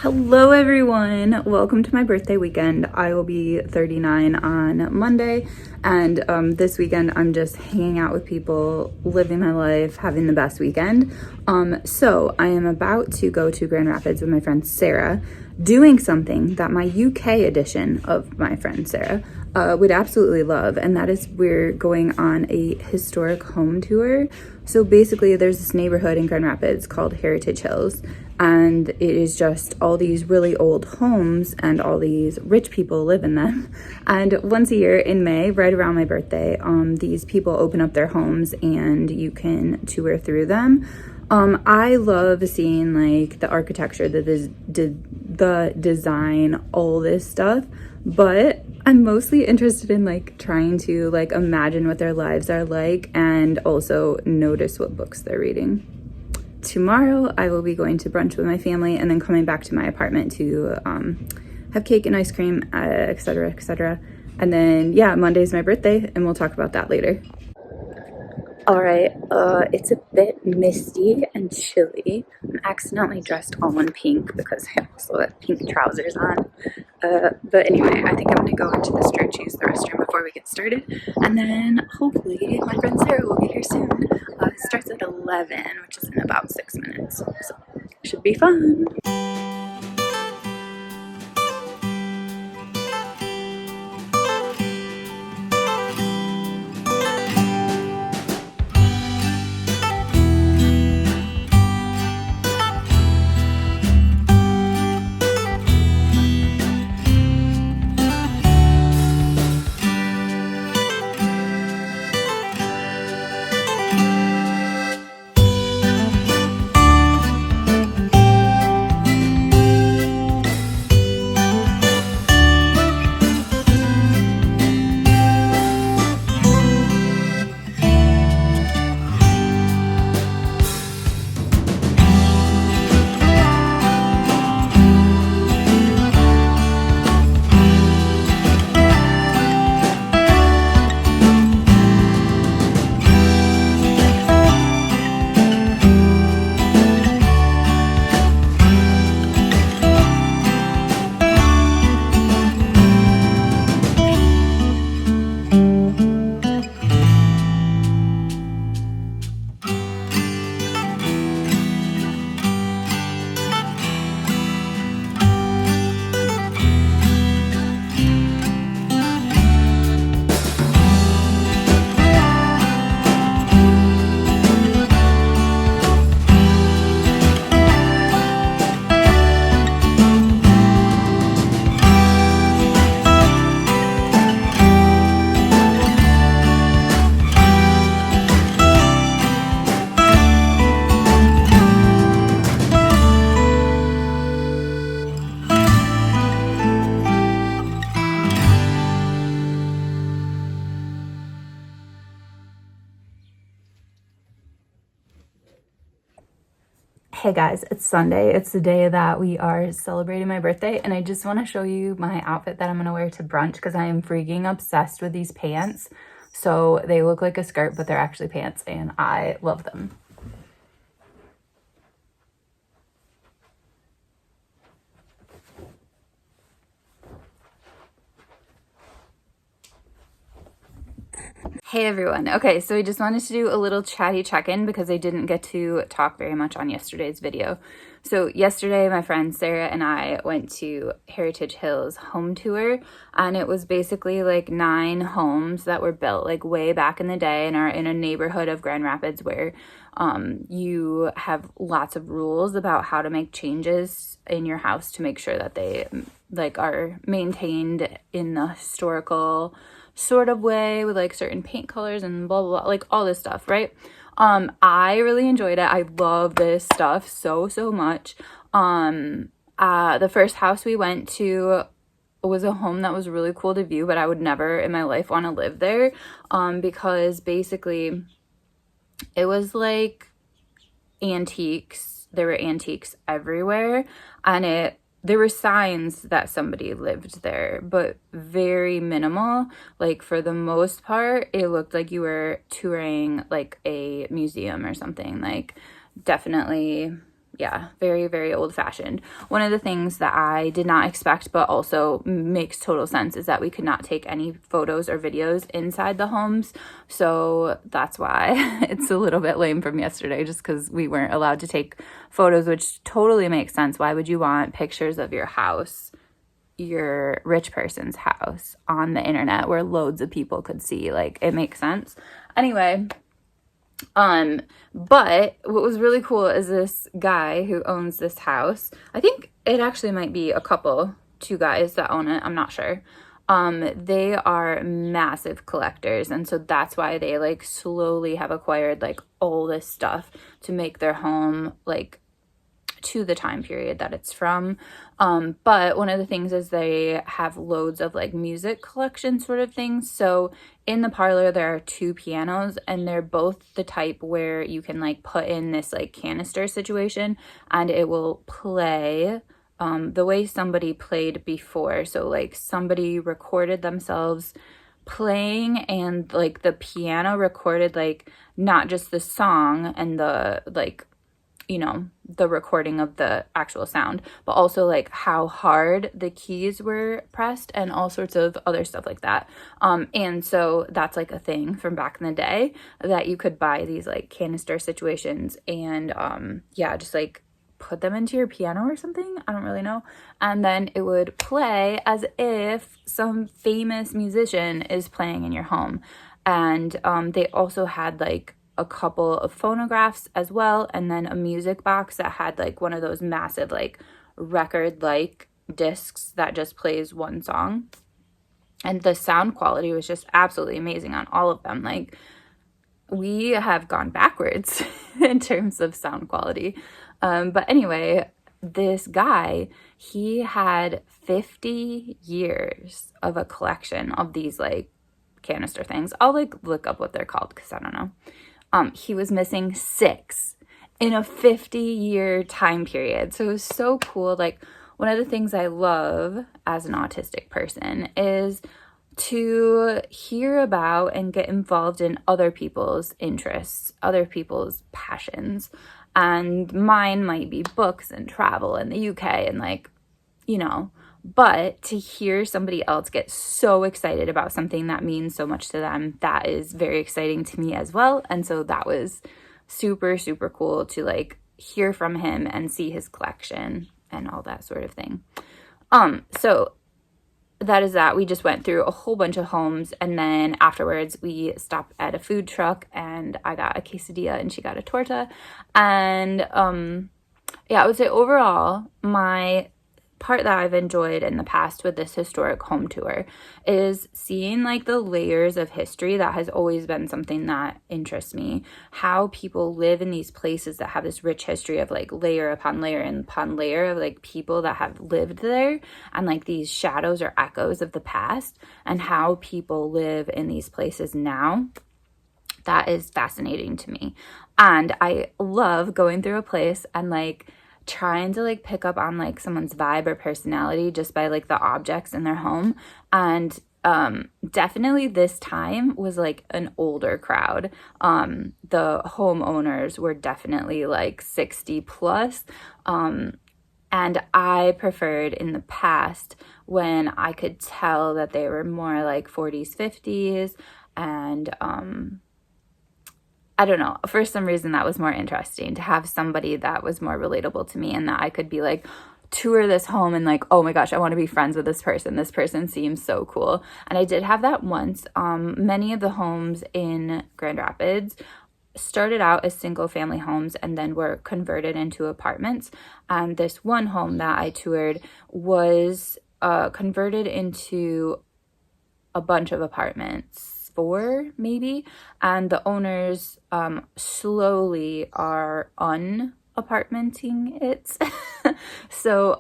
Hello everyone, welcome to my birthday weekend. I will be 39 on Monday, and this weekend I'm just hanging out with people, living my life, having the best weekend. So I am about to go to Grand Rapids with my friend Sarah, doing something that my UK edition of my friend Sarah would absolutely love, and that is we're going on a historic home tour. So basically there's this neighborhood in Grand Rapids called Heritage Hills, and it is just all these really old homes and all these rich people live in them. And once a year in May, right around my birthday, these people open up their homes and you can tour through them. I love seeing like the architecture, the design, all this stuff, but I'm mostly interested in like trying to like imagine what their lives are like and also notice what books they're reading. Tomorrow I will be going to brunch with my family and then coming back to my apartment to have cake and ice cream, etc., etc. And then yeah, Monday's my birthday and we'll talk about that later. All right, it's a bit misty and chilly. I'm accidentally dressed all in pink because I also have pink trousers on. But anyway, I think I'm gonna go into this church, use the restroom before we get started, and then hopefully my friend Sarah will get here soon. It starts at 11, which is in about 6 minutes, so should be fun. Hey guys, it's Sunday. It's the day that we are celebrating my birthday, and I just want to show you my outfit that I'm going to wear to brunch because I am freaking obsessed with these pants. So they look like a skirt, but they're actually pants, and I love them. Hey everyone. Okay, so I just wanted to do a little chatty check-in because I didn't get to talk very much on yesterday's video. So yesterday, my friend Sarah and I went to Heritage Hills home tour, and it was basically like 9 homes that were built like way back in the day and are in a neighborhood of Grand Rapids where you have lots of rules about how to make changes in your house to make sure that they like are maintained in the historical sort of way with like certain paint colors and blah blah blah, like all this stuff, right? I really enjoyed it. I love this stuff so much. The first house we went to was a home that was really cool to view, but I would never in my life want to live there because basically it was like antiques. There were antiques everywhere, and there were signs that somebody lived there, but very minimal. Like for the most part, it looked like you were touring like a museum or something. Like definitely yeah, very, very old-fashioned. One of the things that I did not expect but also makes total sense is that we could not take any photos or videos inside the homes. So that's why it's a little bit lame from yesterday, just because we weren't allowed to take photos, which totally makes sense. Why would you want pictures of your house, your rich person's house, on the internet where loads of people could see? Like, it makes sense. Anyway, but what was really cool is this guy who owns this house. I think it actually might be a couple, two guys that own it. I'm not sure. They are massive collectors. And so that's why they like slowly have acquired like all this stuff to make their home like to the time period that it's from. But one of the things is they have loads of like music collection sort of things. So in the parlor, there are two pianos, and they're both the type where you can like put in this like canister situation and it will play the way somebody played before. So like somebody recorded themselves playing, and like the piano recorded like not just the song and the like, you know, the recording of the actual sound, but also like how hard the keys were pressed and all sorts of other stuff like that. And so that's like a thing from back in the day, that you could buy these like canister situations and yeah, just like put them into your piano or something. I don't really know. And then it would play as if some famous musician is playing in your home. And they also had like a couple of phonographs as well, and then a music box that had like one of those massive like record like discs that just plays one song. And the sound quality was just absolutely amazing on all of them. Like, we have gone backwards in terms of sound quality. But anyway, this guy, he had 50 years of a collection of these like canister things. I'll like look up what they're called because I don't know. He was missing 6 in a 50-year time period. So it was so cool. Like, one of the things I love as an autistic person is to hear about and get involved in other people's interests, other people's passions. And mine might be books and travel in the UK and like, you know, but to hear somebody else get so excited about something that means so much to them, that is very exciting to me as well. And so that was super, super cool to like hear from him and see his collection and all that sort of thing. So that is that. We just went through a whole bunch of homes, and then afterwards we stopped at a food truck and I got a quesadilla and she got a torta. And yeah, I would say overall, my part that I've enjoyed in the past with this historic home tour is seeing like the layers of history. That has always been something that interests me, how people live in these places that have this rich history of like layer upon layer and upon layer of like people that have lived there, and like these shadows or echoes of the past, and how people live in these places now. That is fascinating to me. And I love going through a place and like trying to like pick up on like someone's vibe or personality just by like the objects in their home. And definitely this time was like an older crowd. The homeowners were definitely like 60 plus. And I preferred in the past when I could tell that they were more like 40s, 50s, and I don't know, for some reason that was more interesting to have somebody that was more relatable to me, and that I could be like, tour this home and like, oh my gosh, I want to be friends with this person. This person seems so cool. And I did have that once. Many of the homes in Grand Rapids started out as single family homes and then were converted into apartments. And this one home that I toured was converted into a bunch of apartments. 4 maybe, and the owners slowly are unapartmenting it. So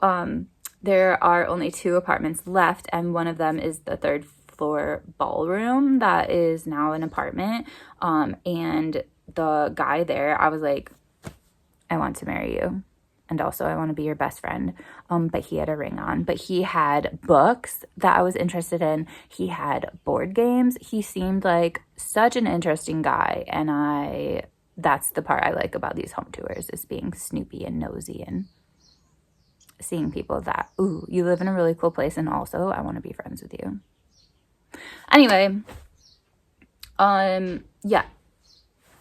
there are only 2 apartments left, and one of them is the 3rd floor ballroom that is now an apartment. And the guy there, I was like, I want to marry you. And also, I want to be your best friend. But he had a ring on. But he had books that I was interested in. He had board games. He seemed like such an interesting guy. And I that's the part I like about these home tours, is being snoopy and nosy and seeing people that, ooh, you live in a really cool place and also I want to be friends with you. Anyway, yeah,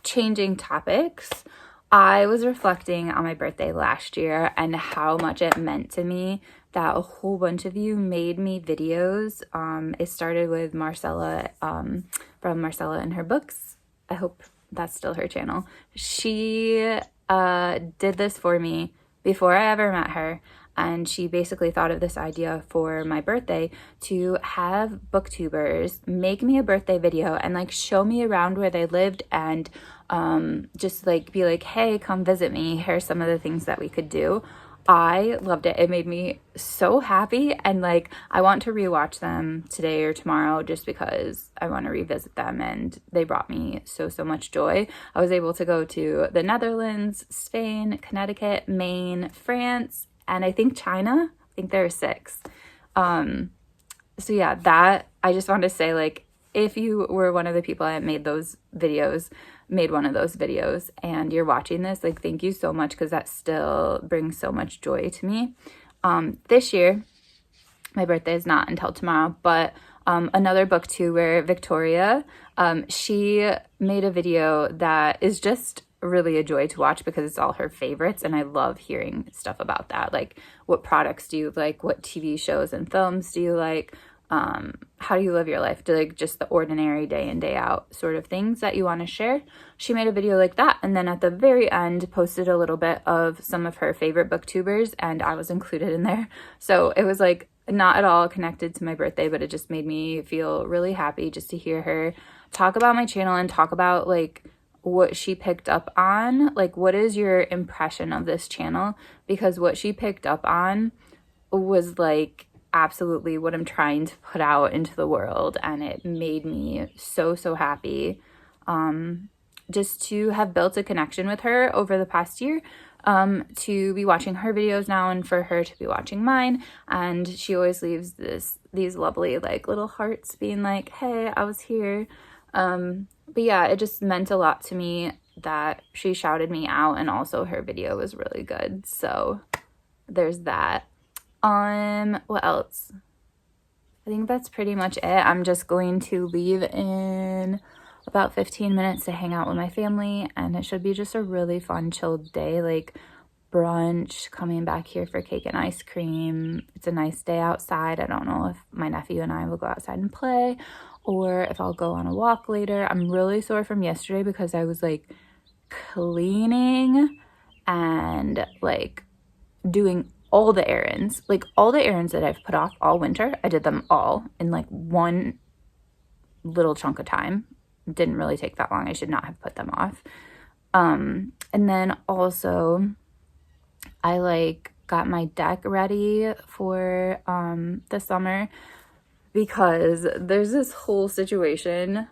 changing topics. I was reflecting on my birthday last year and how much it meant to me that a whole bunch of you made me videos. It started with Marcella, from Marcella and Her Books. I hope that's still her channel. She did this for me before I ever met her. And she basically thought of this idea for my birthday to have booktubers make me a birthday video and like show me around where they lived and just like be like, hey, come visit me. Here's some of the things that we could do. I loved it. It made me so happy, and like I want to rewatch them today or tomorrow just because I want to revisit them, and they brought me so much joy. I was able to go to the Netherlands, Spain, Connecticut, Maine, France, and I think China. I think there are 6. So yeah, that, I just wanted to say, like, if you were one of the people that made one of those videos and you're watching this, like, thank you so much, because that still brings so much joy to me. This year, my birthday is not until tomorrow, but another booktuber, Victoria, she made a video that is just really a joy to watch because it's all her favorites, and I love hearing stuff about that. Like, what products do you like? What TV shows and films do you like? How do you live your life? Do like just the ordinary day in, day out sort of things that you want to share? She made a video like that, and then at the very end posted a little bit of some of her favorite booktubers, and I was included in there. So it was like not at all connected to my birthday, but it just made me feel really happy just to hear her talk about my channel and talk about like what she picked up on. Like, what is your impression of this channel? Because what she picked up on was like absolutely what I'm trying to put out into the world, and it made me so happy just to have built a connection with her over the past year, to be watching her videos now and for her to be watching mine. And she always leaves these lovely like little hearts being like, hey, I was here. But yeah, it just meant a lot to me that she shouted me out, and also her video was really good. So there's that. What else? I think that's pretty much it. I'm just going to leave in about 15 minutes to hang out with my family, and it should be just a really fun, chilled day, like brunch, coming back here for cake and ice cream. It's a nice day outside. I don't know if my nephew and I will go outside and play, or if I'll go on a walk later. I'm really sore from yesterday because I was like cleaning and like doing all the errands, like all the errands that I've put off all winter. I did them all in like one little chunk of time. It didn't really take that long. I should not have put them off. And then also I like got my deck ready for the summer, because there's this whole situation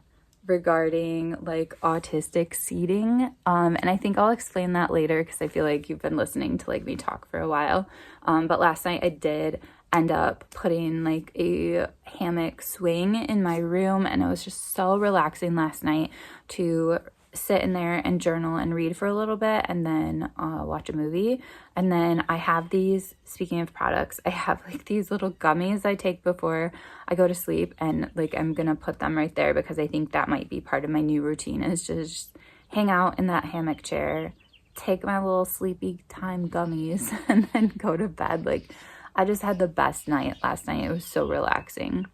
regarding like autistic seating, and I think I'll explain that later because I feel like you've been listening to like me talk for a while. But last night I did end up putting like a hammock swing in my room, and it was just so relaxing last night to sit in there and journal and read for a little bit, and then watch a movie. And then I have these, speaking of products, I have like these little gummies I take before I go to sleep, and like I'm gonna put them right there because I think that might be part of my new routine, is just hang out in that hammock chair, take my little sleepy time gummies, and then go to bed. Like, I just had the best night last night. It was so relaxing.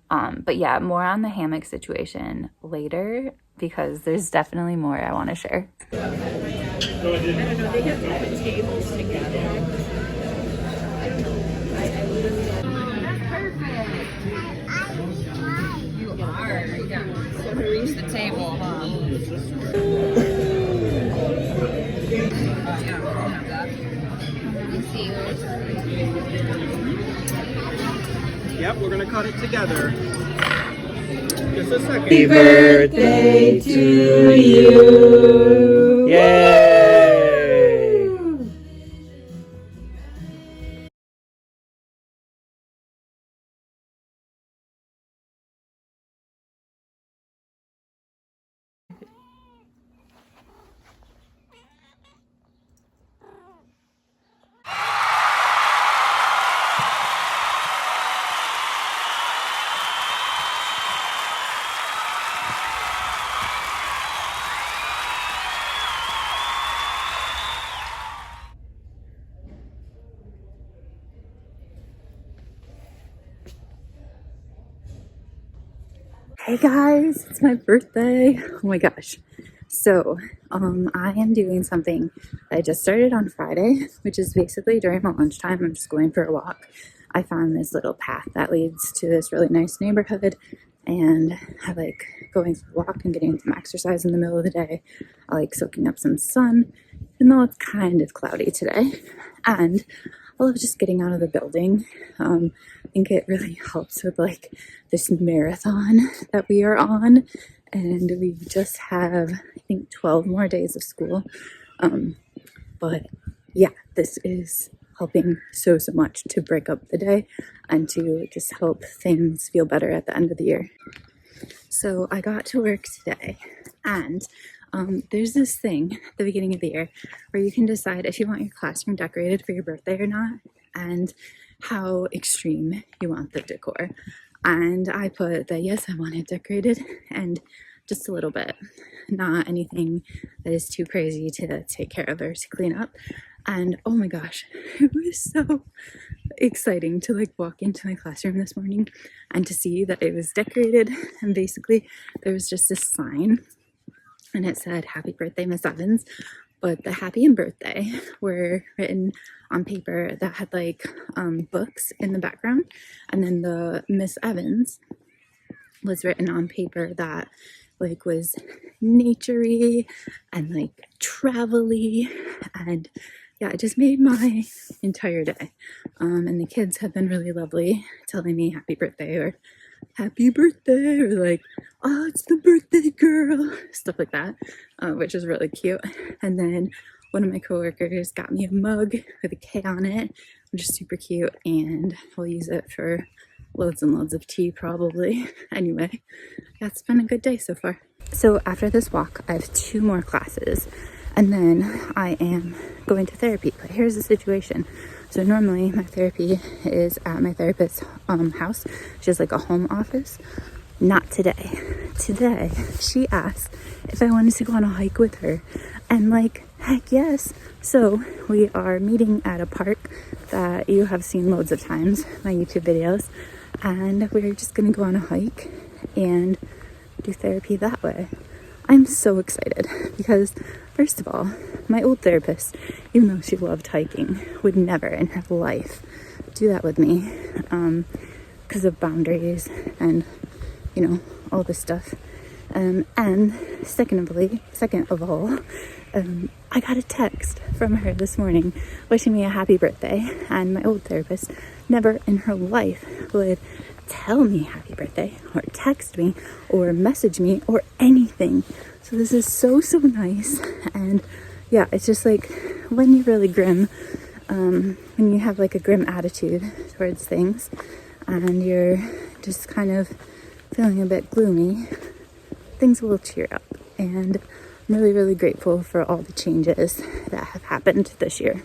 But yeah, more on the hammock situation later, because there's definitely more I want to share. I don't know, they have different tables together. I don't know. That's perfect. You are. Yeah. So Marie's the table, huh? Yep, we're gonna cut it together. Just a second. Happy birthday to you. Yay! Hey guys, it's my birthday. Oh my gosh. So, I am doing something that I just started on Friday, which is basically during my lunchtime, I'm just going for a walk. I found this little path that leads to this really nice neighborhood, and I like going for a walk and getting some exercise in the middle of the day. I like soaking up some sun, even though it's kind of cloudy today. And I love just getting out of the building. I think it really helps with like this marathon that we are on, and we just have, I think, 12 more days of school. But yeah, this is helping so much to break up the day and to just help things feel better at the end of the year. So I got to work today, and there's this thing at the beginning of the year where you can decide if you want your classroom decorated for your birthday or not, and how extreme you want the decor. And I put that yes, I want it decorated, and just a little bit, not anything that is too crazy to take care of or to clean up. And oh my gosh, it was so exciting to like walk into my classroom this morning and to see that it was decorated. And basically there was just this sign and it said happy birthday Miss Evans, but the happy and birthday were written on paper that had like books in the background, and then the Miss Evans was written on paper that like was naturey and like travel-y, and yeah, it just made my entire day. And the kids have been really lovely, telling me happy birthday or like, oh, it's the birthday girl, stuff like that, which is really cute. And then one of my coworkers got me a mug with a K on it, which is super cute, and we'll use it for loads and loads of tea probably. Anyway, that's been a good day so far. So after this walk, I have 2 more classes, and then I am going to therapy. But here's the situation. So normally my therapy is at my therapist's house. She has like a home office. Not today. Today, she asked if I wanted to go on a hike with her. And like, heck yes. So we are meeting at a park that you have seen loads of times, my YouTube videos. And we're just gonna go on a hike and do therapy that way. I'm so excited because, first of all, my old therapist, even though she loved hiking, would never in her life do that with me because of boundaries and, you know, all this stuff. And second of all, I got a text from her this morning wishing me a happy birthday, and my old therapist never in her life would tell me happy birthday or text me or message me or anything. So this is so nice. And yeah, it's just like when you're really grim, when you have like a grim attitude towards things and you're just kind of feeling a bit gloomy, things will cheer up. And I'm really grateful for all the changes that have happened this year.